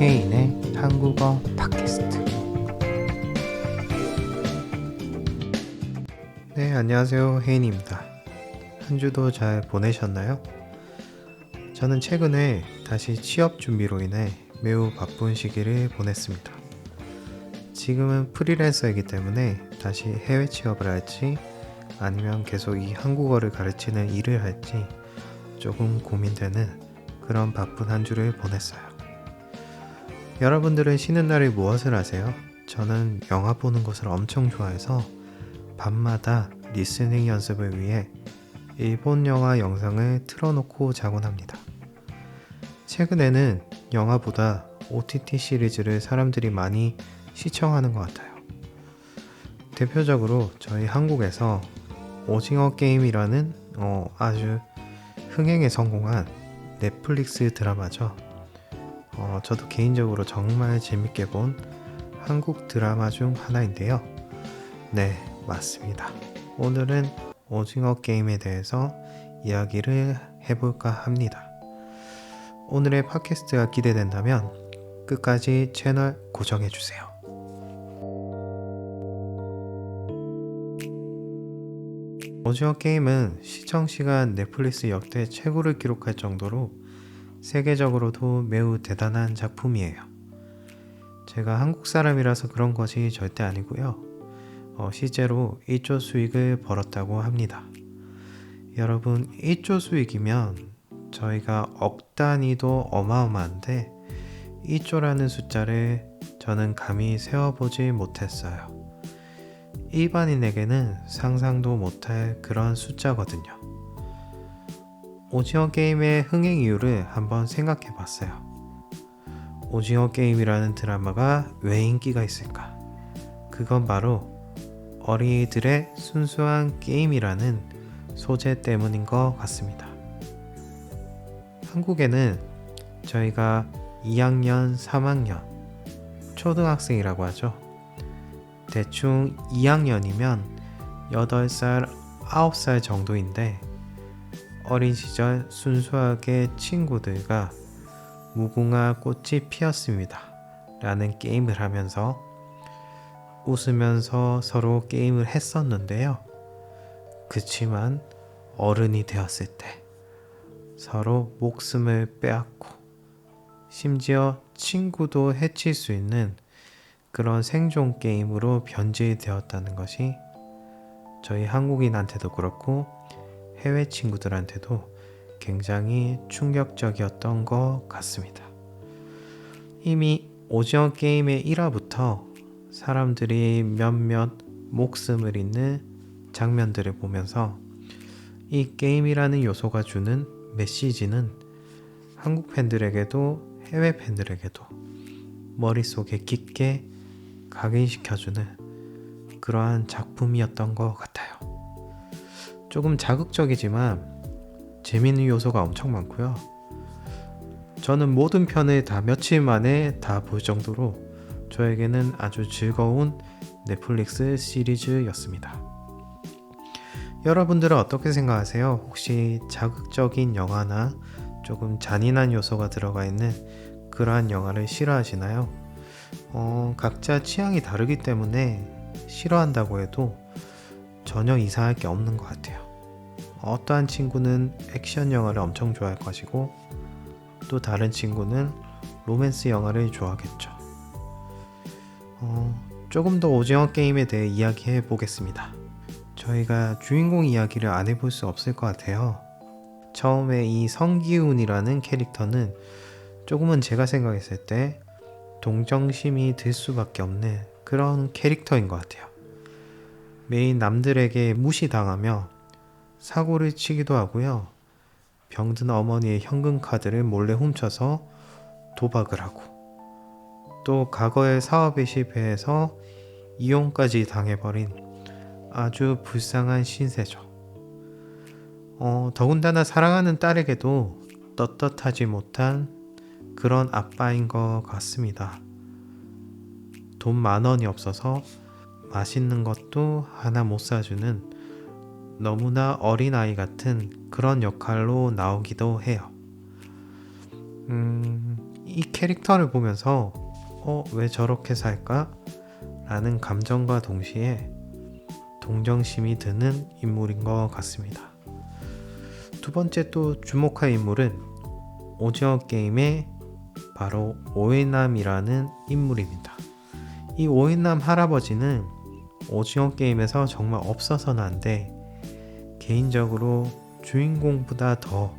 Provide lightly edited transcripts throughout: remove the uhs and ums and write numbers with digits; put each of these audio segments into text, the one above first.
K인의 한국어 팟캐스트. 네, 안녕하세요. 혜인입니다. 한 주도 잘 보내셨나요? 저는 최근에 다시 취업 준비로 인해 매우 바쁜 시기를 보냈습니다. 지금은 프리랜서이기 때문에 다시 해외 취업을 할지 아니면 계속 이 한국어를 가르치는 일을 할지 조금 고민되는 그런 바쁜 한 주를 보냈어요. 여러분들은 쉬는 날에 무엇을 하세요? 저는 영화 보는 것을 엄청 좋아해서 밤마다 리스닝 연습을 위해 일본 영화 영상을 틀어놓고 자곤 합니다. 최근에는 영화보다 OTT 시리즈를 사람들이 많이 시청하는 것 같아요. 대표적으로 저희 한국에서 오징어 게임이라는 아주 흥행에 성공한 넷플릭스 드라마죠. 저도 개인적으로 정말 재밌게 본 한국 드라마 중 하나인데요. 네, 맞습니다. 오늘은 오징어 게임에 대해서 이야기를 해볼까 합니다. 오늘의 팟캐스트가 기대된다면 끝까지 채널 고정해주세요. 오징어 게임은 시청시간 넷플릭스 역대 최고를 기록할 정도로 세계적으로도 매우 대단한 작품이에요. 제가 한국 사람이라서 그런 것이 절대 아니고요. 실제로 1조 수익을 벌었다고 합니다. 여러분, 1조 수익이면 저희가 억 단위도 어마어마한데 1조라는 숫자를 저는 감히 세어보지 못했어요. 일반인에게는 상상도 못할 그런 숫자거든요. 오징어 게임의 흥행 이유를 한번 생각해 봤어요. 오징어 게임이라는 드라마가 왜 인기가 있을까? 그건 바로 어린이들의 순수한 게임이라는 소재 때문인 것 같습니다. 한국에는 저희가 2학년, 3학년, 초등학생이라고 하죠. 대충 2학년이면 8살, 9살 정도인데 어린 시절 순수하게 친구들과 무궁화 꽃이 피었습니다 라는 게임을 하면서 웃으면서 서로 게임을 했었는데요. 그치만 어른이 되었을 때 서로 목숨을 빼앗고 심지어 친구도 해칠 수 있는 그런 생존 게임으로 변질되었다는 것이 저희 한국인한테도 그렇고 해외 친구들한테도 굉장히 충격적이었던 것 같습니다. 이미 오징어 게임의 1화부터 사람들이 몇몇 목숨을 잃는 장면들을 보면서 이 게임이라는 요소가 주는 메시지는 한국 팬들에게도 해외 팬들에게도 머릿속에 깊게 각인시켜주는 그러한 작품이었던 것 같아요. 조금 자극적이지만 재미있는 요소가 엄청 많고요. 저는 모든 편을 다 며칠 만에 다 볼 정도로 저에게는 아주 즐거운 넷플릭스 시리즈였습니다. 여러분들은 어떻게 생각하세요? 혹시 자극적인 영화나 조금 잔인한 요소가 들어가 있는 그러한 영화를 싫어하시나요? 각자 취향이 다르기 때문에 싫어한다고 해도 전혀 이상할 게 없는 것 같아요. 어떠한 친구는 액션 영화를 엄청 좋아할 것이고 또 다른 친구는 로맨스 영화를 좋아하겠죠. 조금 더 오징어 게임에 대해 이야기해 보겠습니다. 저희가 주인공 이야기를 안 해볼 수 없을 것 같아요. 처음에 이 성기훈이라는 캐릭터는 조금은 제가 생각했을 때 동정심이 들 수밖에 없는 그런 캐릭터인 것 같아요. 매일 남들에게 무시당하며 사고를 치기도 하고요. 병든 어머니의 현금 카드를 몰래 훔쳐서 도박을 하고 또 과거의 사업에 실패해서 이혼까지 당해버린 아주 불쌍한 신세죠. 더군다나 사랑하는 딸에게도 떳떳하지 못한 그런 아빠인 것 같습니다. 돈 10,000원이 없어서 맛있는 것도 하나 못 사주는 너무나 어린아이 같은 그런 역할로 나오기도 해요. 이 캐릭터를 보면서 왜 저렇게 살까? 라는 감정과 동시에 동정심이 드는 인물인 것 같습니다. 두 번째 또 주목할 인물은 오징어 게임의 바로 오해남이라는 인물입니다. 이 오해남 할아버지는 오징어 게임에서 정말 없어서는 안 돼 개인적으로 주인공보다 더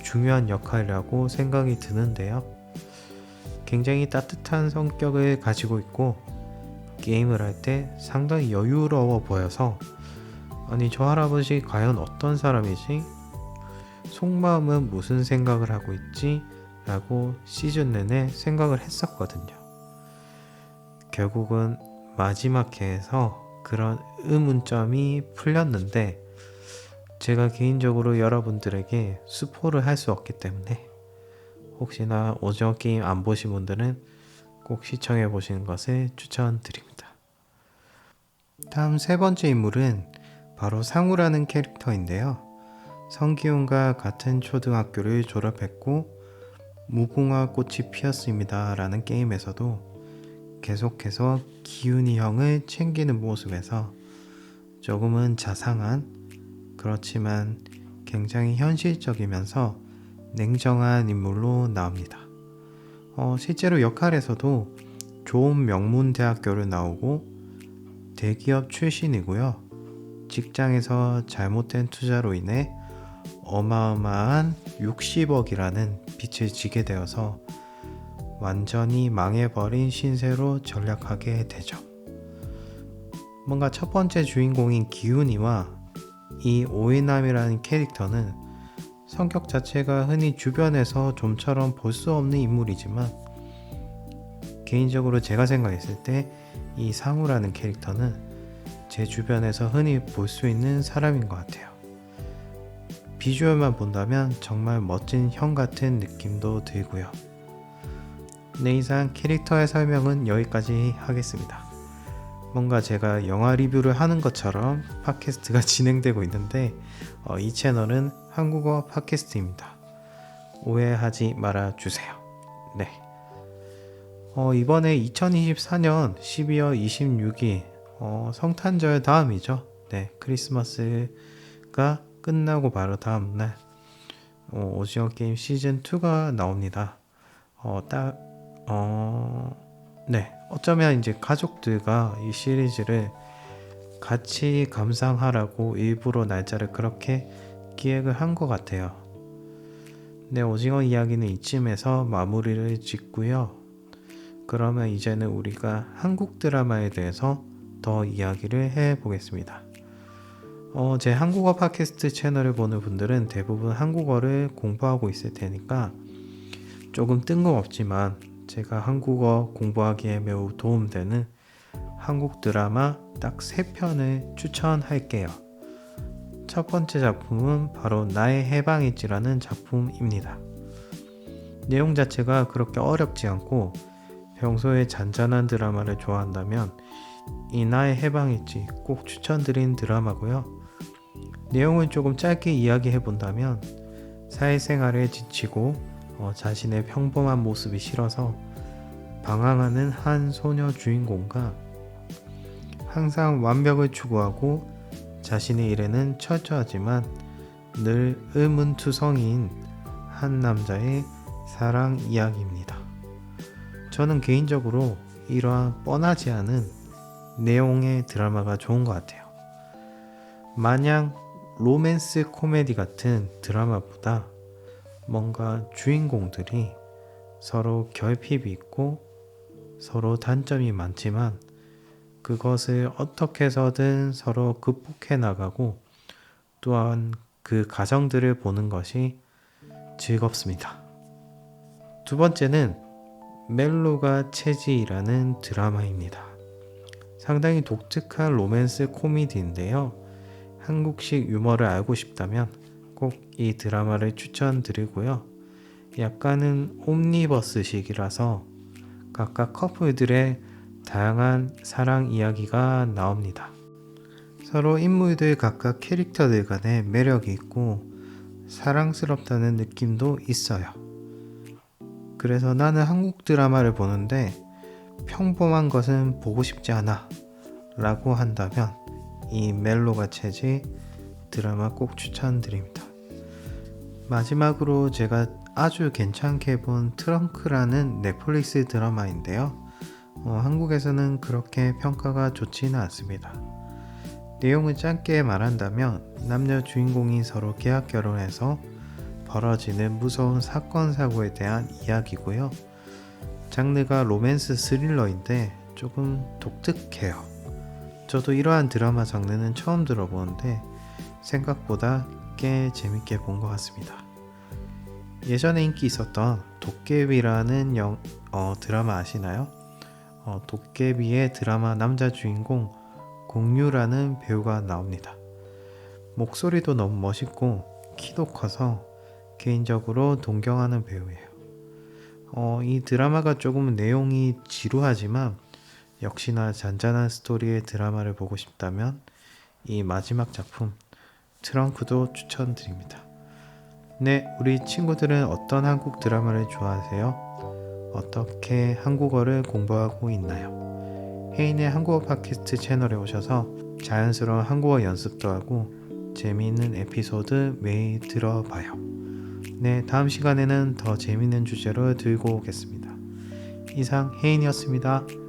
중요한 역할이라고 생각이 드는데요. 굉장히 따뜻한 성격을 가지고 있고 게임을 할 때 상당히 여유로워 보여서 아니 저 할아버지 과연 어떤 사람이지? 속마음은 무슨 생각을 하고 있지? 라고 시즌 내내 생각을 했었거든요. 결국은 마지막 회에서 그런 의문점이 풀렸는데 제가 개인적으로 여러분들에게 스포를 할 수 없기 때문에 혹시나 오징어 게임 안 보신 분들은 꼭 시청해 보시는 것을 추천드립니다. 다음 세 번째 인물은 바로 상우라는 캐릭터인데요. 성기훈과 같은 초등학교를 졸업했고 무궁화 꽃이 피었습니다 라는 게임에서도 계속해서 기훈이 형을 챙기는 모습에서 조금은 자상한 그렇지만 굉장히 현실적이면서 냉정한 인물로 나옵니다. 실제로 역할에서도 좋은 명문대학교를 나오고 대기업 출신이고요. 직장에서 잘못된 투자로 인해 어마어마한 60억이라는 빚을 지게 되어서 완전히 망해버린 신세로 전락하게 되죠. 뭔가 첫 번째 주인공인 기훈이와 이 오해남이라는 캐릭터는 성격 자체가 흔히 주변에서 좀처럼 볼 수 없는 인물이지만 개인적으로 제가 생각했을 때 이 상우라는 캐릭터는 제 주변에서 흔히 볼 수 있는 사람인 것 같아요. 비주얼만 본다면 정말 멋진 형 같은 느낌도 들고요. 네, 이상 캐릭터의 설명은 여기까지 하겠습니다. 뭔가 제가 영화 리뷰를 하는 것처럼 팟캐스트가 진행되고 있는데 이 채널은 한국어 팟캐스트입니다. 오해하지 말아주세요. 네. 이번에 2024년 12월 26일 성탄절 다음이죠. 네, 크리스마스가 끝나고 바로 다음날 오징어 게임 시즌2가 나옵니다. 네, 어쩌면 이제 가족들과 이 시리즈를 같이 감상하라고 일부러 날짜를 그렇게 기획을 한 것 같아요. 네, 오징어 이야기는 이쯤에서 마무리를 짓고요. 그러면 이제는 우리가 한국 드라마에 대해서 더 이야기를 해보겠습니다. 제 한국어 팟캐스트 채널을 보는 분들은 대부분 한국어를 공부하고 있을 테니까 조금 뜬금없지만 제가 한국어 공부하기에 매우 도움되는 한국 드라마 딱 3편을 추천할게요. 첫 번째 작품은 바로 나의 해방일지라는 작품입니다. 내용 자체가 그렇게 어렵지 않고 평소에 잔잔한 드라마를 좋아한다면 이 나의 해방일지 꼭 추천드린 드라마고요. 내용을 조금 짧게 이야기해 본다면 사회생활에 지치고 자신의 평범한 모습이 싫어서 방황하는 한 소녀 주인공과 항상 완벽을 추구하고 자신의 일에는 철저하지만 늘 의문투성이인 한 남자의 사랑 이야기입니다. 저는 개인적으로 이러한 뻔하지 않은 내용의 드라마가 좋은 것 같아요. 마냥 로맨스 코미디 같은 드라마보다 뭔가 주인공들이 서로 결핍이 있고 서로 단점이 많지만 그것을 어떻게 해서든 서로 극복해 나가고 또한 그 과정들을 보는 것이 즐겁습니다. 두 번째는 멜로가 체지라는 드라마입니다. 상당히 독특한 로맨스 코미디인데요. 한국식 유머를 알고 싶다면 꼭 이 드라마를 추천드리고요. 약간은 옴니버스식이라서 각각 커플들의 다양한 사랑 이야기가 나옵니다. 서로 인물들 각각 캐릭터들 간의 매력이 있고 사랑스럽다는 느낌도 있어요. 그래서 나는 한국 드라마를 보는데 평범한 것은 보고 싶지 않아 라고 한다면 이 멜로가 체지 드라마 꼭 추천드립니다. 마지막으로 제가 아주 괜찮게 본 트렁크라는 넷플릭스 드라마인데요. 한국에서는 그렇게 평가가 좋지는 않습니다. 내용을 짧게 말한다면 남녀 주인공이 서로 계약 결혼해서 벌어지는 무서운 사건 사고에 대한 이야기고요. 장르가 로맨스 스릴러인데 조금 독특해요. 저도 이러한 드라마 장르는 처음 들어보는데 생각보다 꽤 재밌게 본 것 같습니다. 예전에 인기 있었던 도깨비라는 드라마 아시나요? 도깨비의 드라마 남자 주인공 공유라는 배우가 나옵니다. 목소리도 너무 멋있고 키도 커서 개인적으로 동경하는 배우예요. 이 드라마가 조금 내용이 지루하지만 역시나 잔잔한 스토리의 드라마를 보고 싶다면 이 마지막 작품 트렁크도 추천드립니다. 네, 우리 친구들은 어떤 한국 드라마를 좋아하세요? 어떻게 한국어를 공부하고 있나요? 혜인의 한국어 팟캐스트 채널에 오셔서 자연스러운 한국어 연습도 하고 재미있는 에피소드 매일 들어봐요. 네, 다음 시간에는 더 재미있는 주제로 들고 오겠습니다. 이상 혜인이었습니다.